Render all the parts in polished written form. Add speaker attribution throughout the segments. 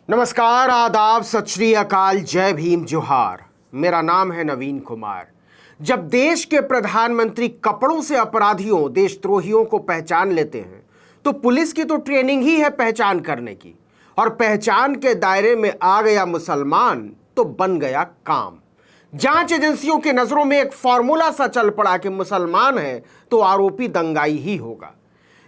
Speaker 1: नमस्कार, आदाब, सत श्री अकाल, जय भीम, जोहार। मेरा नाम है नवीन कुमार। जब देश के प्रधानमंत्री कपड़ों से अपराधियों, देशद्रोहियों को पहचान लेते हैं तो पुलिस की तो ट्रेनिंग ही है पहचान करने की, और पहचान के दायरे में आ गया मुसलमान तो बन गया काम। जांच एजेंसियों की नजरों में एक फॉर्मूला सा चल पड़ा कि मुसलमान है तो आरोपी दंगाई ही होगा।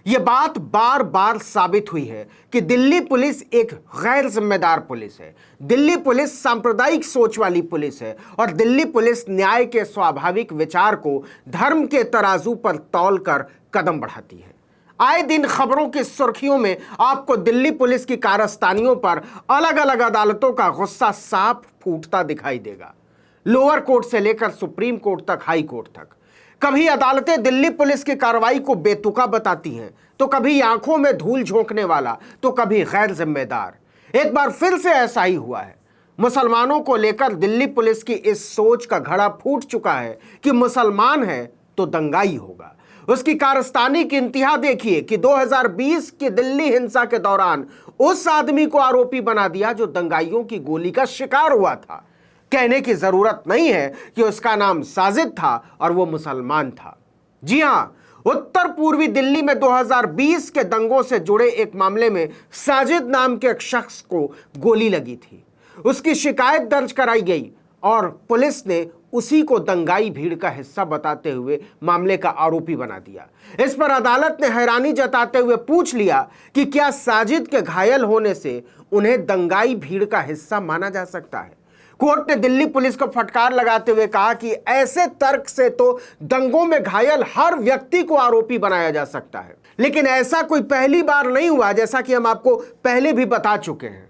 Speaker 1: यह बात बार बार साबित हुई है कि दिल्ली पुलिस एक गैर जिम्मेदार पुलिस है। दिल्ली पुलिस सांप्रदायिक सोच वाली पुलिस है और दिल्ली पुलिस न्याय के स्वाभाविक विचार को धर्म के तराजू पर तौलकर कदम बढ़ाती है। आए दिन खबरों की सुर्खियों में आपको दिल्ली पुलिस की कारस्तानियों पर अलग अलग अदालतों का गुस्सा साफ फूटता दिखाई देगा। लोअर कोर्ट से लेकर सुप्रीम कोर्ट तक, हाई कोर्ट तक। कभी अदालतें दिल्ली पुलिस की कार्रवाई को बेतुका बताती हैं, तो कभी आंखों में धूल झोंकने वाला, तो कभी गैर जिम्मेदार। एक बार फिर से ऐसा ही हुआ है। मुसलमानों को लेकर दिल्ली पुलिस की इस सोच का घड़ा फूट चुका है कि मुसलमान है तो दंगाई होगा। उसकी कारस्तानी की इंतहा देखिए कि 2020 की दिल्ली हिंसा के दौरान उस आदमी को आरोपी बना दिया जो दंगाइयों की गोली का शिकार हुआ था। कहने की जरूरत नहीं है कि उसका नाम साजिद था और वो मुसलमान था। जी हां, उत्तर पूर्वी दिल्ली में 2020 के दंगों से जुड़े एक मामले में साजिद नाम के एक शख्स को गोली लगी थी। उसकी शिकायत दर्ज कराई गई और पुलिस ने उसी को दंगाई भीड़ का हिस्सा बताते हुए मामले का आरोपी बना दिया। इस पर अदालत ने हैरानी जताते हुए पूछ लिया कि क्या साजिद के घायल होने से उन्हें दंगाई भीड़ का हिस्सा माना जा सकता है। कोर्ट ने दिल्ली पुलिस को फटकार लगाते हुए कहा कि ऐसे तर्क से तो दंगों में घायल हर व्यक्ति को आरोपी बनाया जा सकता है, लेकिन ऐसा कोई पहली बार नहीं हुआ, जैसा कि हम आपको पहले भी बता चुके हैं।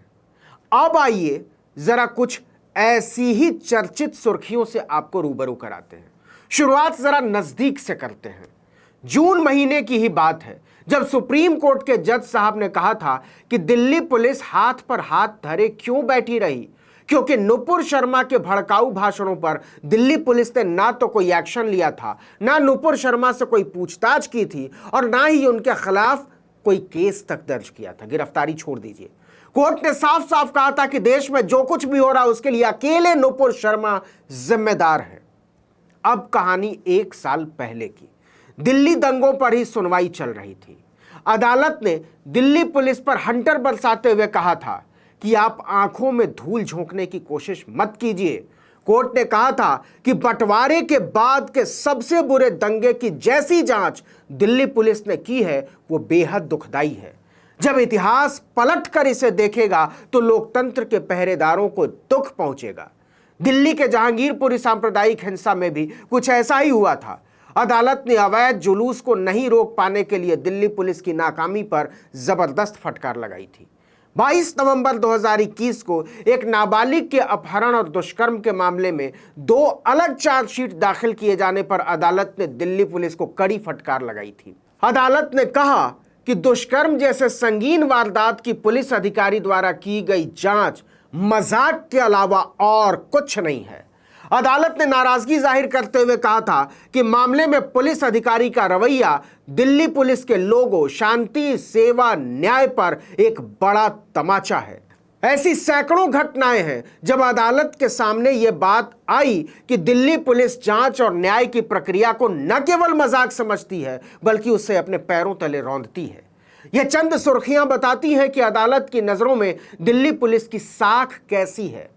Speaker 1: अब आइए जरा कुछ ऐसी ही चर्चित सुर्खियों से आपको रूबरू कराते हैं। शुरुआत जरा नजदीक से करते हैं। जून महीने की ही बात है जब सुप्रीम कोर्ट के जज साहब ने कहा था कि दिल्ली पुलिस हाथ पर हाथ धरे क्यों बैठी रही, क्योंकि नुपुर शर्मा के भड़काऊ भाषणों पर दिल्ली पुलिस ने ना तो कोई एक्शन लिया था, ना नुपुर शर्मा से कोई पूछताछ की थी और ना ही उनके खिलाफ कोई केस तक दर्ज किया था। गिरफ्तारी छोड़ दीजिए। कोर्ट ने साफ साफ कहा था कि देश में जो कुछ भी हो रहा है उसके लिए अकेले नुपुर शर्मा जिम्मेदार है। अब कहानी 1 साल पहले की। दिल्ली दंगों पर ही सुनवाई चल रही थी। अदालत ने दिल्ली पुलिस पर हंटर बरसाते हुए कहा था कि आप आंखों में धूल झोंकने की कोशिश मत कीजिए। कोर्ट ने कहा था कि बंटवारे के बाद के सबसे बुरे दंगे की जैसी जांच दिल्ली पुलिस ने की है वो बेहद दुखदाई है। जब इतिहास पलट कर इसे देखेगा तो लोकतंत्र के पहरेदारों को दुख पहुंचेगा। दिल्ली के जहांगीरपुरी सांप्रदायिक हिंसा में भी कुछ ऐसा ही हुआ था। अदालत ने अवैध जुलूस को नहीं रोक पाने के लिए दिल्ली पुलिस की नाकामी पर जबरदस्त फटकार लगाई थी। 22 नवंबर 2021 को एक नाबालिग के अपहरण और दुष्कर्म के मामले में 2 अलग चार्जशीट दाखिल किए जाने पर अदालत ने दिल्ली पुलिस को कड़ी फटकार लगाई थी। अदालत ने कहा कि दुष्कर्म जैसे संगीन वारदात की पुलिस अधिकारी द्वारा की गई जांच मजाक के अलावा और कुछ नहीं है। अदालत ने नाराजगी जाहिर करते हुए कहा था कि मामले में पुलिस अधिकारी का रवैया दिल्ली पुलिस के लोगों, शांति, सेवा, न्याय पर एक बड़ा तमाचा है। ऐसी सैकड़ों घटनाएं हैं जब अदालत के सामने यह बात आई कि दिल्ली पुलिस जांच और न्याय की प्रक्रिया को न केवल मजाक समझती है बल्कि उसे अपने पैरों तले रौंदती है। यह चंद सुर्खियां बताती हैं कि अदालत की नजरों में दिल्ली पुलिस की साख कैसी है।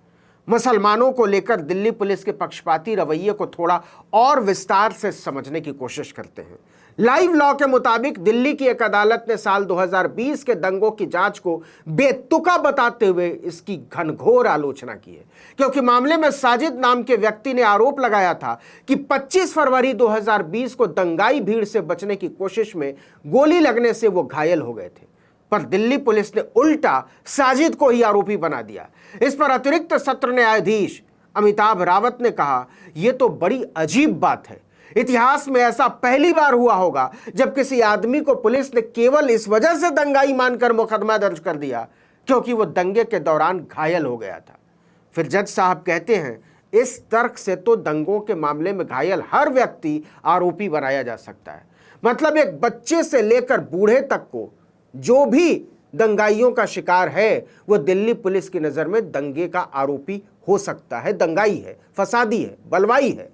Speaker 1: मुसलमानों को लेकर दिल्ली पुलिस के पक्षपाती रवैये को थोड़ा और विस्तार से समझने की कोशिश करते हैं। लाइव लॉ के मुताबिक दिल्ली की एक अदालत ने साल 2020 के दंगों की जांच को बेतुका बताते हुए इसकी घनघोर आलोचना की है, क्योंकि मामले में साजिद नाम के व्यक्ति ने आरोप लगाया था कि 25 फरवरी 2020 को दंगाई भीड़ से बचने की कोशिश में गोली लगने से वो घायल हो गए थे, पर दिल्ली पुलिस ने उल्टा साजिद को ही आरोपी बना दिया। इस पर अतिरिक्त सत्र न्यायाधीश अमिताभ रावत ने कहा, यह तो बड़ी अजीब बात है। इतिहास में ऐसा पहली बार हुआ होगा जब किसी आदमी को पुलिस ने केवल इस वजह से दंगाई मानकर मुकदमा दर्ज कर दिया क्योंकि वो दंगे के दौरान घायल हो गया था। फिर जज साहब कहते हैं, इस तर्क से तो दंगों के मामले में घायल हर व्यक्ति आरोपी बनाया जा सकता है। मतलब एक बच्चे से लेकर बूढ़े तक को जो भी दंगाइयों का शिकार है, वो दिल्ली पुलिस की नज़र में दंगे का आरोपी हो सकता है, दंगाई है, फसादी है, बलवाई है।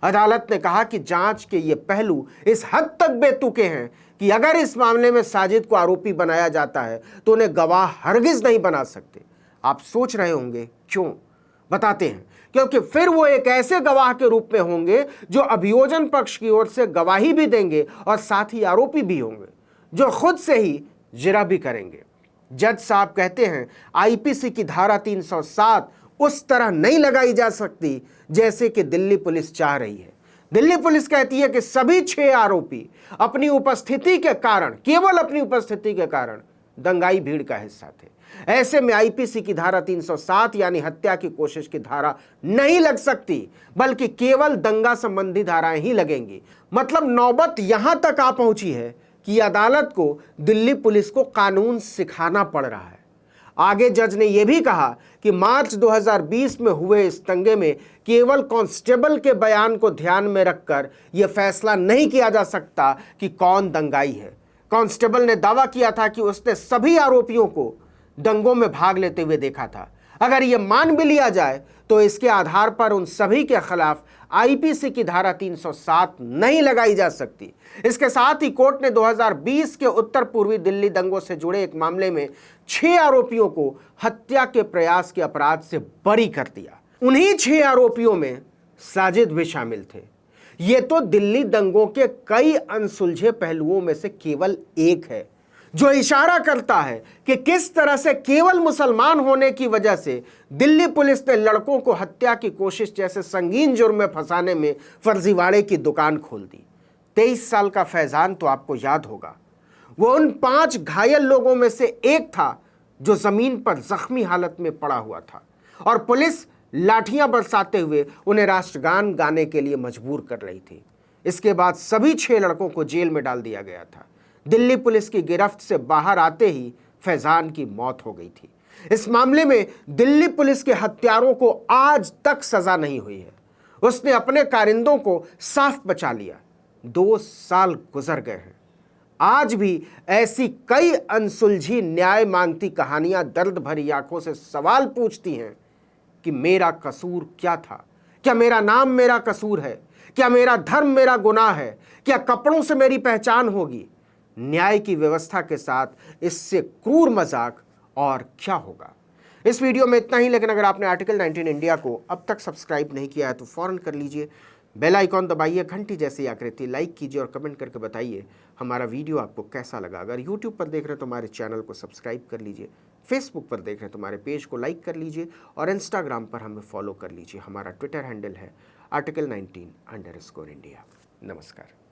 Speaker 1: अदालत ने कहा कि जांच के ये पहलू इस हद तक बेतुके हैं कि अगर इस मामले में साजिद को आरोपी बनाया जाता है तो उन्हें गवाह हरगिज नहीं बना सकते। आप सोच रहे होंगे क्यों? बताते हैं। क्योंकि फिर वो एक ऐसे गवाह के रूप में होंगे जो अभियोजन पक्ष की ओर से गवाही भी देंगे और साथ ही आरोपी भी होंगे, जो खुद से ही जिरह भी करेंगे। जज साहब कहते हैं आईपीसी की धारा 307 उस तरह नहीं लगाई जा सकती जैसे कि दिल्ली पुलिस चाह रही है। दिल्ली पुलिस कहती है कि सभी 6 आरोपी अपनी उपस्थिति के कारण, केवल अपनी उपस्थिति के कारण दंगाई भीड़ का हिस्सा थे। ऐसे में आईपीसी की धारा 307 यानी हत्या की कोशिश की धारा नहीं लग सकती, बल्कि केवल दंगा संबंधी धाराएं ही लगेंगी। मतलब नौबत यहां तक आ पहुंची है कि अदालत को दिल्ली पुलिस को कानून सिखाना पड़ रहा है। आगे जज ने यह भी कहा कि मार्च 2020 में हुए इस दंगे में केवल कांस्टेबल के बयान को ध्यान में रखकर यह फैसला नहीं किया जा सकता कि कौन दंगाई है। कांस्टेबल ने दावा किया था कि उसने सभी आरोपियों को दंगों में भाग लेते हुए देखा था। अगर यह मान भी लिया जाए तो इसके आधार पर उन सभी के खिलाफ आईपीसी की धारा 307 नहीं लगाई जा सकती। इसके साथ ही कोर्ट ने 2020 के उत्तर पूर्वी दिल्ली दंगों से जुड़े एक मामले में 6 आरोपियों को हत्या के प्रयास के अपराध से बरी कर दिया। उन्हीं 6 आरोपियों में साजिद भी शामिल थे। ये तो दिल्ली दंगों के कई अनसुलझे पहलुओं में से केवल एक है, जो इशारा करता है कि किस तरह से केवल मुसलमान होने की वजह से दिल्ली पुलिस ने लड़कों को हत्या की कोशिश जैसे संगीन जुर्म में फंसाने में फर्जीवाड़े की दुकान खोल दी। 23 साल का फैजान तो आपको याद होगा, वो उन 5 घायल लोगों में से एक था जो जमीन पर जख्मी हालत में पड़ा हुआ था और पुलिस लाठियां बरसाते हुए उन्हें राष्ट्रगान गाने के लिए मजबूर कर रही थी। इसके बाद सभी 6 लड़कों को जेल में डाल दिया गया था। दिल्ली पुलिस की गिरफ्त से बाहर आते ही फैजान की मौत हो गई थी। इस मामले में दिल्ली पुलिस के हत्यारों को आज तक सजा नहीं हुई है। उसने अपने कारिंदों को साफ बचा लिया। 2 साल गुजर गए हैं। आज भी ऐसी कई अनसुलझी न्याय मांगती कहानियां दर्द भरी आंखों से सवाल पूछती हैं कि मेरा कसूर क्या था? क्या मेरा नाम मेरा कसूर है? क्या मेरा धर्म मेरा गुनाह है? क्या कपड़ों से मेरी पहचान होगी? न्याय की व्यवस्था के साथ इससे क्रूर मजाक और क्या होगा? इस वीडियो में इतना ही, लेकिन अगर आपने आर्टिकल 19 इंडिया को अब तक सब्सक्राइब नहीं किया है तो फौरन कर लीजिए। बेल आइकॉन दबाइए, घंटी जैसी आकृति लाइक कीजिए और कमेंट करके बताइए हमारा वीडियो आपको कैसा लगा। अगर यूट्यूब पर देख रहे हैं तो हमारे चैनल को सब्सक्राइब कर लीजिए, फेसबुक पर देख रहे हैं तो हमारे पेज को लाइक कर लीजिए और इंस्टाग्राम पर हमें फॉलो कर लीजिए। हमारा ट्विटर हैंडल है article19_India। नमस्कार।